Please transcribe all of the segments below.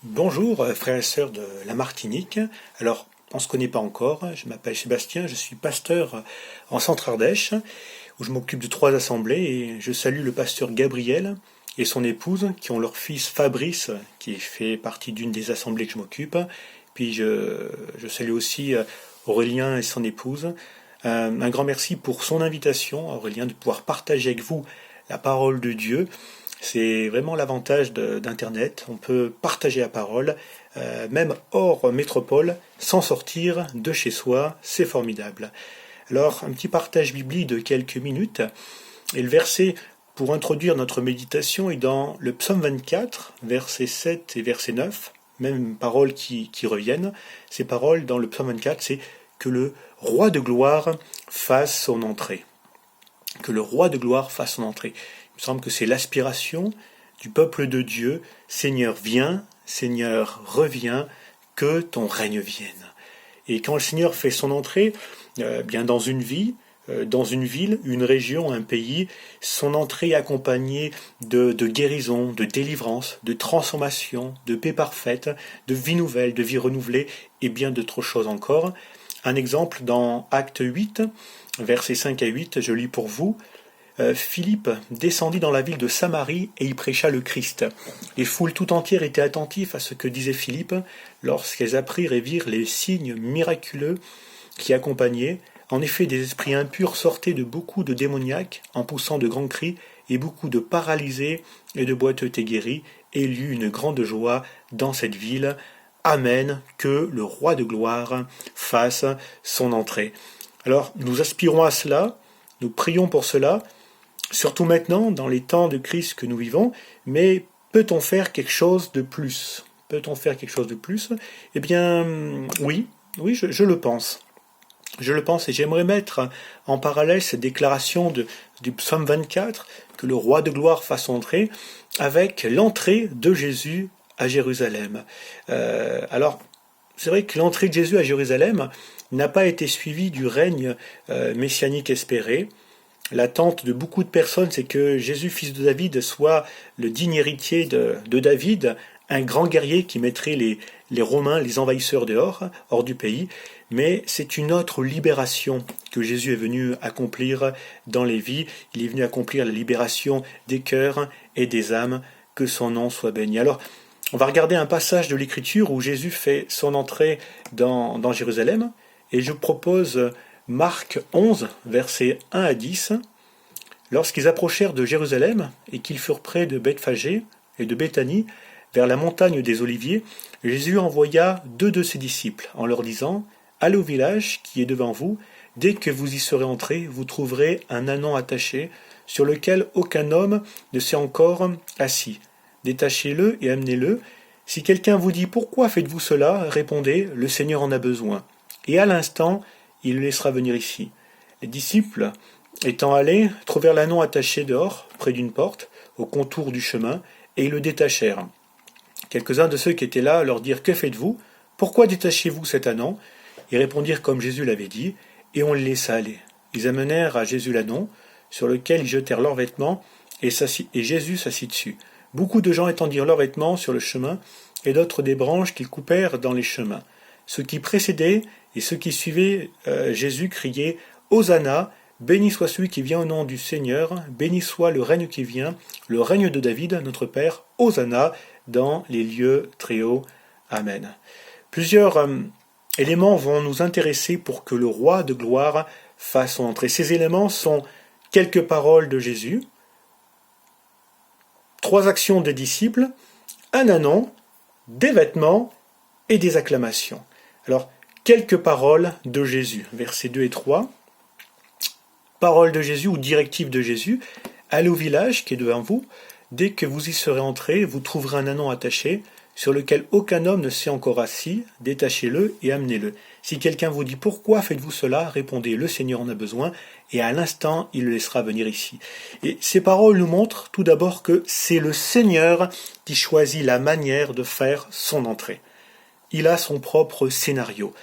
Bonjour frères et sœurs de la Martinique. Alors, on ne se connaît pas encore, je m'appelle Sébastien, je suis pasteur en Centre-Ardèche, où je m'occupe de 3 assemblées, et je salue le pasteur Gabriel et son épouse, qui ont leur fils Fabrice, qui fait partie d'une des assemblées que je m'occupe. Puis je salue aussi Aurélien et son épouse. Un grand merci pour son invitation, Aurélien, de pouvoir partager avec vous la parole de Dieu. C'est vraiment l'avantage d'Internet. On peut partager la parole, même hors métropole, sans sortir de chez soi. C'est formidable. Alors, un petit partage biblique de quelques minutes. Et le verset pour introduire notre méditation est dans le psaume 24, versets 7 et verset 9. Même paroles qui reviennent. Ces paroles dans le psaume 24, c'est que le roi de gloire fasse son entrée. Que le roi de gloire fasse son entrée. Il me semble que c'est l'aspiration du peuple de Dieu. Seigneur, viens, Seigneur, reviens, que ton règne vienne. Et quand le Seigneur fait son entrée, bien dans une vie, dans une ville, une région, un pays, son entrée est accompagnée de guérison, de délivrance, de transformation, de paix parfaite, de vie nouvelle, de vie renouvelée et bien d'autres choses encore. Un exemple dans Acte 8, versets 5 à 8, je lis pour vous. Philippe descendit dans la ville de Samarie et y prêcha le Christ. Les foules tout entières étaient attentives à ce que disait Philippe lorsqu'elles apprirent et virent les signes miraculeux qui accompagnaient. En effet, des esprits impurs sortaient de beaucoup de démoniaques en poussant de grands cris, et beaucoup de paralysés et de boiteux étaient guéris, et il y eut une grande joie dans cette ville. Amen, que le roi de gloire fasse son entrée. Alors, nous aspirons à cela, nous prions pour cela, surtout maintenant, dans les temps de crise que nous vivons, mais peut-on faire quelque chose de plus? Peut-on faire quelque chose de plus? Eh bien, oui, je le pense. Je le pense, et j'aimerais mettre en parallèle cette déclaration du psaume 24, que le roi de gloire fasse entrer, avec l'entrée de Jésus à Jérusalem. Alors, c'est vrai que l'entrée de Jésus à Jérusalem n'a pas été suivie du règne messianique espéré. L'attente de beaucoup de personnes, c'est que Jésus, fils de David, soit le digne héritier de David, un grand guerrier qui mettrait les Romains, les envahisseurs hors du pays. Mais c'est une autre libération que Jésus est venu accomplir dans les vies. Il est venu accomplir la libération des cœurs et des âmes, que son nom soit béni. Alors, on va regarder un passage de l'Écriture où Jésus fait son entrée dans Jérusalem, et je vous propose Marc 11, versets 1 à 10. Lorsqu'ils approchèrent de Jérusalem et qu'ils furent près de Bethphagée et de Béthanie, vers la montagne des Oliviers, Jésus envoya 2 de ses disciples en leur disant « Allez au village qui est devant vous, dès que vous y serez entrés, vous trouverez un ânon attaché, sur lequel aucun homme ne s'est encore assis. Détachez-le et amenez-le. Si quelqu'un vous dit « Pourquoi faites-vous cela ?» répondez « Le Seigneur en a besoin. » Et à l'instant, il le laissera venir ici. Les disciples, étant allés, trouvèrent l'ânon attaché dehors, près d'une porte, au contour du chemin, et ils le détachèrent. Quelques-uns de ceux qui étaient là leur dirent « Que faites-vous? Pourquoi détachez-vous cet ânon ?» Ils répondirent comme Jésus l'avait dit, et on les laissa aller. Ils amenèrent à Jésus l'ânon, sur lequel ils jetèrent leurs vêtements, et Jésus s'assit dessus. Beaucoup de gens étendirent leurs vêtements sur le chemin, et d'autres des branches qu'ils coupèrent dans les chemins. Ceux qui précédaient et ceux qui suivaient Jésus criaient « Hosanna, béni soit celui qui vient au nom du Seigneur, béni soit le règne qui vient, le règne de David, notre Père, Hosanna, dans les lieux très hauts. Amen. » Plusieurs éléments vont nous intéresser pour que le roi de gloire fasse son entrée. Ces éléments sont quelques paroles de Jésus, 3 actions des disciples, un ânon, des vêtements et des acclamations. Alors, quelques paroles de Jésus, versets 2 et 3. Paroles de Jésus ou directives de Jésus. Allez au village qui est devant vous. Dès que vous y serez entrés, vous trouverez un ânon attaché, sur lequel aucun homme ne s'est encore assis. Détachez-le et amenez-le. Si quelqu'un vous dit « Pourquoi faites-vous cela ?» répondez « Le Seigneur en a besoin. » Et à l'instant, il le laissera venir ici. Et ces paroles nous montrent tout d'abord que c'est le Seigneur qui choisit la manière de faire son entrée. Il a son propre scénario.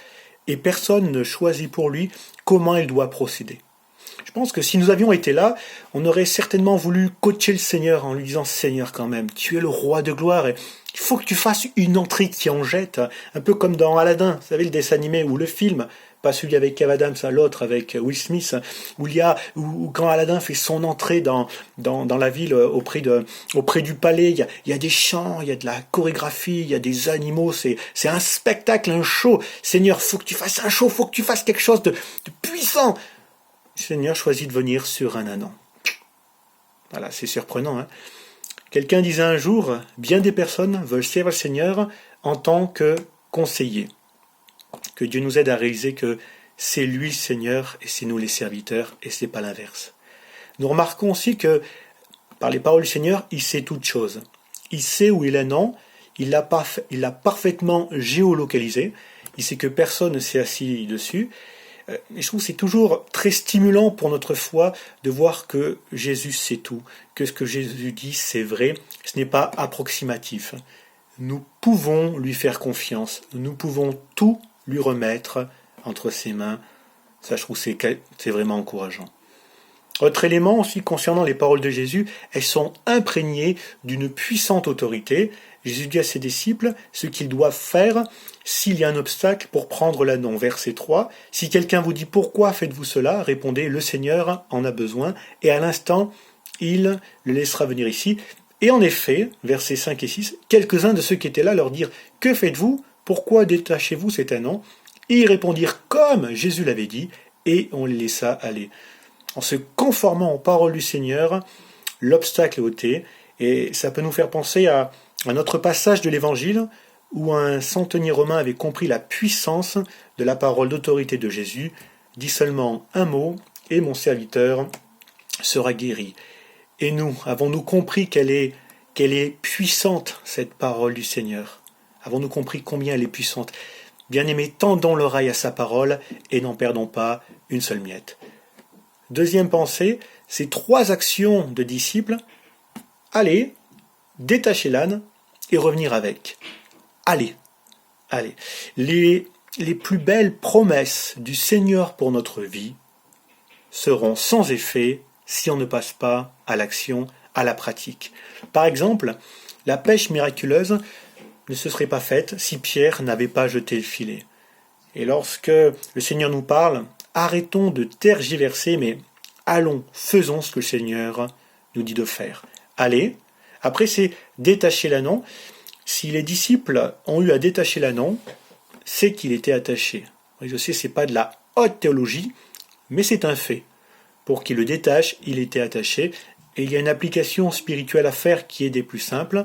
Et personne ne choisit pour lui comment il doit procéder. Je pense que si nous avions été là, on aurait certainement voulu coacher le Seigneur en lui disant « Seigneur, quand même, tu es le roi de gloire et il faut que tu fasses une entrée qui en jette. » Un peu comme dans Aladdin, vous savez, le dessin animé ou le film, pas celui avec Kev Adams, l'autre avec Will Smith, où quand Aladdin fait son entrée dans la ville auprès du palais, il y a des chants, il y a de la chorégraphie, il y a des animaux, c'est un spectacle, un show. Seigneur, faut que tu fasses un show, faut que tu fasses quelque chose de puissant. Le Seigneur choisit de venir sur un ânon. Voilà, c'est surprenant. Quelqu'un disait un jour, bien des personnes veulent servir le Seigneur en tant que conseiller. Que Dieu nous aide à réaliser que c'est lui le Seigneur et c'est nous les serviteurs et c'est pas l'inverse. Nous remarquons aussi que par les paroles du Seigneur, il sait toutes choses. Il sait où est l'ânon, il l'a parfaitement géolocalisé, il sait que personne ne s'est assis dessus. Et je trouve que c'est toujours très stimulant pour notre foi de voir que Jésus sait tout, que ce que Jésus dit c'est vrai, ce n'est pas approximatif. Nous pouvons lui faire confiance, nous pouvons tout lui remettre entre ses mains. Ça, je trouve que c'est vraiment encourageant. Autre élément aussi concernant les paroles de Jésus, elles sont imprégnées d'une puissante autorité. Jésus dit à ses disciples ce qu'ils doivent faire s'il y a un obstacle pour prendre l'ânon. Verset 3, « Si quelqu'un vous dit « Pourquoi faites-vous cela ?» répondez « Le Seigneur en a besoin. » Et à l'instant, il le laissera venir ici. Et en effet, versets 5 et 6, quelques-uns de ceux qui étaient là leur dirent « Que faites-vous ? Pourquoi détachez-vous cet ânon ?» Et ils répondirent comme Jésus l'avait dit, et on les laissa aller. En se conformant aux paroles du Seigneur, l'obstacle est ôté, et ça peut nous faire penser à un autre passage de l'Évangile où un centenier romain avait compris la puissance de la parole d'autorité de Jésus, dit seulement un mot, et mon serviteur sera guéri. Et nous, avons-nous compris qu'elle est puissante, cette parole du Seigneur? Avons-nous compris combien elle est puissante? Bien-aimés, tendons l'oreille à sa parole et n'en perdons pas une seule miette. Deuxième pensée, ces 3 actions de disciples, aller, détacher l'âne et revenir avec. Allez. Les plus belles promesses du Seigneur pour notre vie seront sans effet si on ne passe pas à l'action, à la pratique. Par exemple, la pêche miraculeuse ne se serait pas faite si Pierre n'avait pas jeté le filet. Et lorsque le Seigneur nous parle, arrêtons de tergiverser, mais allons, faisons ce que le Seigneur nous dit de faire. Allez. Après, c'est détacher l'ânon. Si les disciples ont eu à détacher l'ânon, c'est qu'il était attaché. Je sais, c'est pas de la haute théologie, mais c'est un fait. Pour qu'il le détache, il était attaché. Et il y a une application spirituelle à faire qui est des plus simples.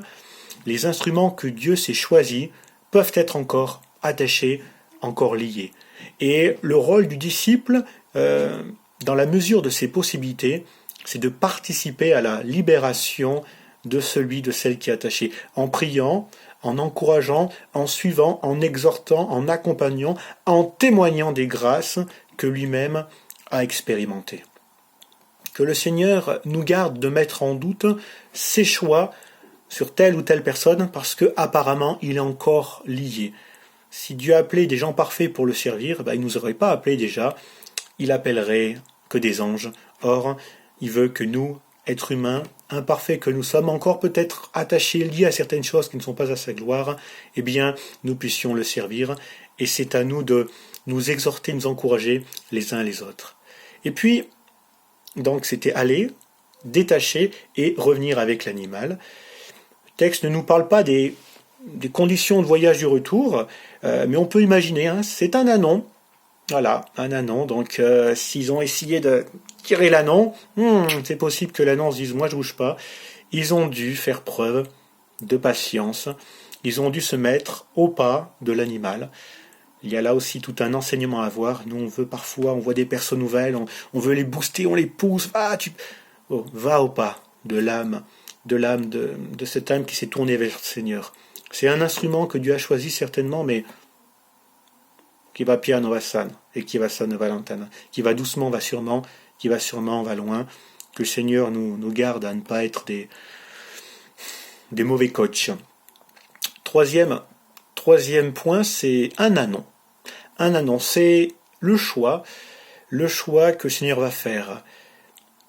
Les instruments que Dieu s'est choisis peuvent être encore attachés, encore liés. Et le rôle du disciple, dans la mesure de ses possibilités, c'est de participer à la libération de celui, de celle qui est attachée, en priant, en encourageant, en suivant, en exhortant, en accompagnant, en témoignant des grâces que lui-même a expérimentées. Que le Seigneur nous garde de mettre en doute ses choix sur telle ou telle personne parce que apparemment il est encore lié. Si Dieu appelait des gens parfaits pour le servir, il ne nous aurait pas appelés déjà, il appellerait que des anges. Or, il veut que nous, êtres humains, imparfaits que nous sommes, encore peut-être attachés, liés à certaines choses qui ne sont pas à sa gloire, eh bien, nous puissions le servir. Et c'est à nous de nous exhorter, nous encourager les uns les autres. Et puis, donc c'était aller, détacher et revenir avec l'animal. Le texte ne nous parle pas des conditions de voyage du retour, mais on peut imaginer, c'est un ânon. Voilà, un ânon. Donc, s'ils ont essayé de tirer l'ânon, c'est possible que l'ânon se dise, moi je bouge pas. Ils ont dû faire preuve de patience. Ils ont dû se mettre au pas de l'animal. Il y a là aussi tout un enseignement à avoir. Nous, on voit des personnes nouvelles, on veut les booster, on les pousse. Va au pas de l'âme, de cette âme qui s'est tournée vers le Seigneur. C'est un instrument que Dieu a choisi certainement, mais qui va piano va san, et qui va san va lontano, qui va doucement, va sûrement, qui va sûrement, va loin. Que le Seigneur nous garde à ne pas être des mauvais coachs. Troisième point, c'est un ânon. Un ânon, c'est le choix le choix que le Seigneur va faire.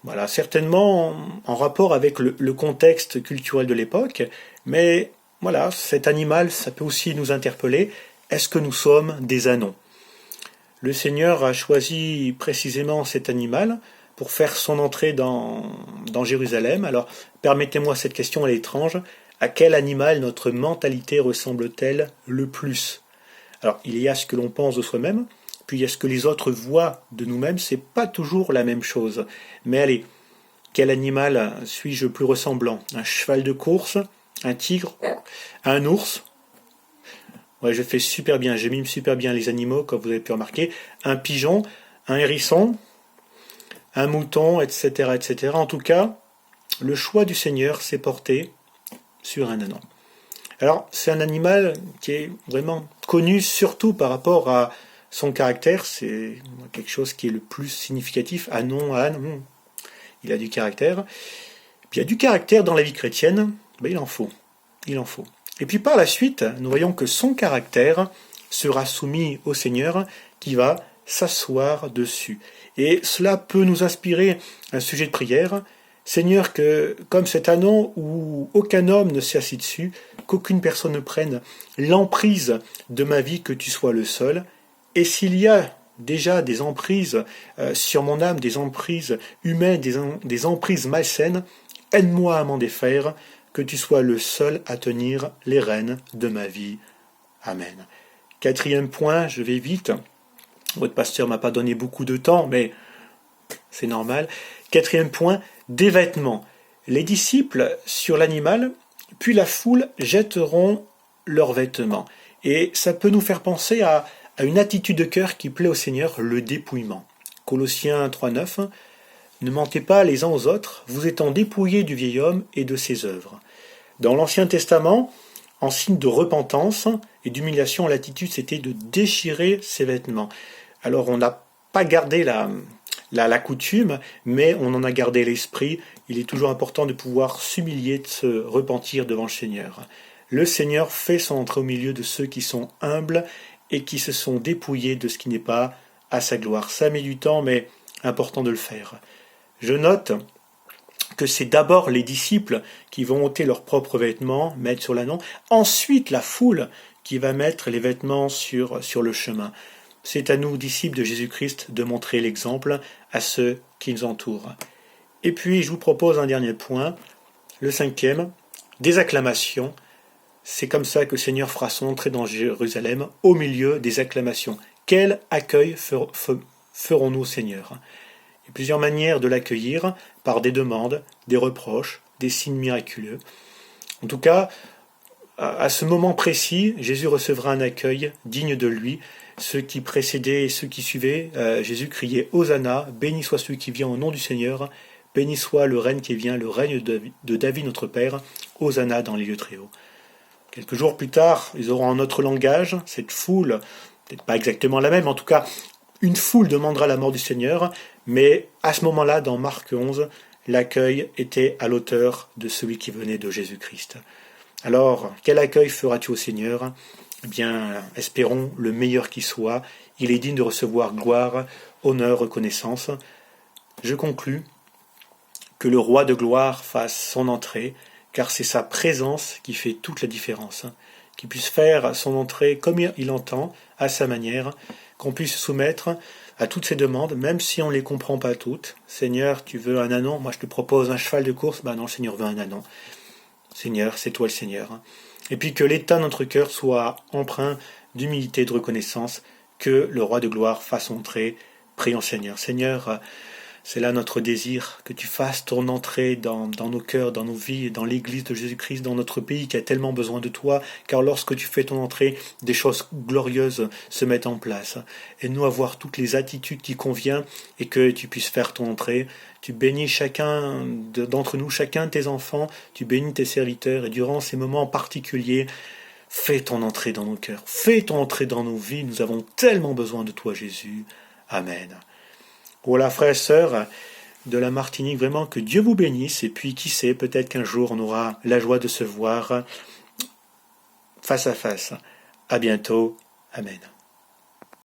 Voilà, certainement en rapport avec le contexte culturel de l'époque, mais voilà, cet animal, ça peut aussi nous interpeller. Est-ce que nous sommes des ânons? Le Seigneur a choisi précisément cet animal pour faire son entrée dans Jérusalem. Alors, permettez-moi cette question, elle est étrange. À quel animal notre mentalité ressemble-t-elle le plus? Alors, il y a ce que l'on pense de soi-même, puis il y a ce que les autres voient de nous-mêmes, c'est pas toujours la même chose. Mais allez, quel animal suis-je plus ressemblant? Un cheval de course? Un tigre? Un ours? Ouais, je fais super bien, je mime super bien les animaux, comme vous avez pu remarquer. Un pigeon? Un hérisson? Un mouton? Etc., etc. En tout cas, le choix du Seigneur s'est porté sur un ânon. Alors, c'est un animal qui est vraiment connu surtout par rapport à son caractère. C'est quelque chose qui est le plus significatif. Âne, il a du caractère. Puis il y a du caractère dans la vie chrétienne, ben, il en faut. Il en faut. Et puis par la suite, nous voyons que son caractère sera soumis au Seigneur qui va s'asseoir dessus. Et cela peut nous inspirer un sujet de prière. Seigneur, que comme cet ânon où aucun homme ne s'est assis dessus, qu'aucune personne ne prenne l'emprise de ma vie, que tu sois le seul. Et s'il y a déjà des emprises sur mon âme, des emprises humaines, des emprises malsaines, aide-moi à m'en défaire, que tu sois le seul à tenir les rênes de ma vie. Amen. 4e point, je vais vite. Votre pasteur m'a pas donné beaucoup de temps, mais c'est normal. 4e point, des vêtements. Les disciples sur l'animal, puis la foule jetteront leurs vêtements. Et ça peut nous faire penser à une attitude de cœur qui plaît au Seigneur, le dépouillement. Colossiens 3,9. Ne mentez pas les uns aux autres, vous étant dépouillés du vieil homme et de ses œuvres. Dans l'Ancien Testament, en signe de repentance et d'humiliation, l'attitude c'était de déchirer ses vêtements. Alors on n'a pas gardé la coutume, mais on en a gardé l'esprit. Il est toujours important de pouvoir s'humilier, de se repentir devant le Seigneur. Le Seigneur fait son entrée au milieu de ceux qui sont humbles et qui se sont dépouillés de ce qui n'est pas à sa gloire. Ça met du temps, mais important de le faire. Je note que c'est d'abord les disciples qui vont ôter leurs propres vêtements, mettre sur l'ânon, ensuite la foule qui va mettre les vêtements sur le chemin. C'est à nous, disciples de Jésus-Christ, de montrer l'exemple à ceux qui nous entourent. Et puis, je vous propose un dernier point, le 5e, des acclamations. C'est comme ça que le Seigneur fera son entrée dans Jérusalem, au milieu des acclamations. Quel accueil ferons-nous au Seigneur? Il y a plusieurs manières de l'accueillir, par des demandes, des reproches, des signes miraculeux. En tout cas, à ce moment précis, Jésus recevra un accueil digne de lui. Ceux qui précédaient et ceux qui suivaient, Jésus criait « Hosanna, béni soit celui qui vient au nom du Seigneur, béni soit le règne qui vient, le règne de David notre Père, Hosanna dans les lieux très hauts. » Quelques jours plus tard, ils auront un autre langage, cette foule, peut-être pas exactement la même, en tout cas, une foule demandera la mort du Seigneur, mais à ce moment-là, dans Marc 11, l'accueil était à l'auteur de celui qui venait de Jésus-Christ. Alors, quel accueil feras-tu au Seigneur? Eh bien, espérons le meilleur qui soit. Il est digne de recevoir gloire, honneur, reconnaissance. Je conclus que le roi de gloire fasse son entrée, car c'est sa présence qui fait toute la différence. Qu'il puisse faire son entrée comme il entend, à sa manière, qu'on puisse se soumettre à toutes ces demandes, même si on ne les comprend pas toutes. Seigneur, tu veux un ânon? Moi je te propose un cheval de course. Ben non, le Seigneur veut un ânon. Seigneur, c'est toi le Seigneur. Et puis que l'état de notre cœur soit empreint d'humilité et de reconnaissance, que le roi de gloire fasse entrer. Prions Seigneur. Seigneur, c'est là notre désir, que tu fasses ton entrée dans nos cœurs, dans nos vies, dans l'église de Jésus-Christ, dans notre pays qui a tellement besoin de toi, car lorsque tu fais ton entrée, des choses glorieuses se mettent en place. Aide-nous à avoir toutes les attitudes qui conviennent et que tu puisses faire ton entrée. Tu bénis chacun d'entre nous, chacun de tes enfants, tu bénis tes serviteurs et durant ces moments particuliers, fais ton entrée dans nos cœurs, fais ton entrée dans nos vies, nous avons tellement besoin de toi Jésus. Amen. Voilà, frères et sœurs de la Martinique, vraiment que Dieu vous bénisse. Et puis, qui sait, peut-être qu'un jour, on aura la joie de se voir face à face. À bientôt. Amen.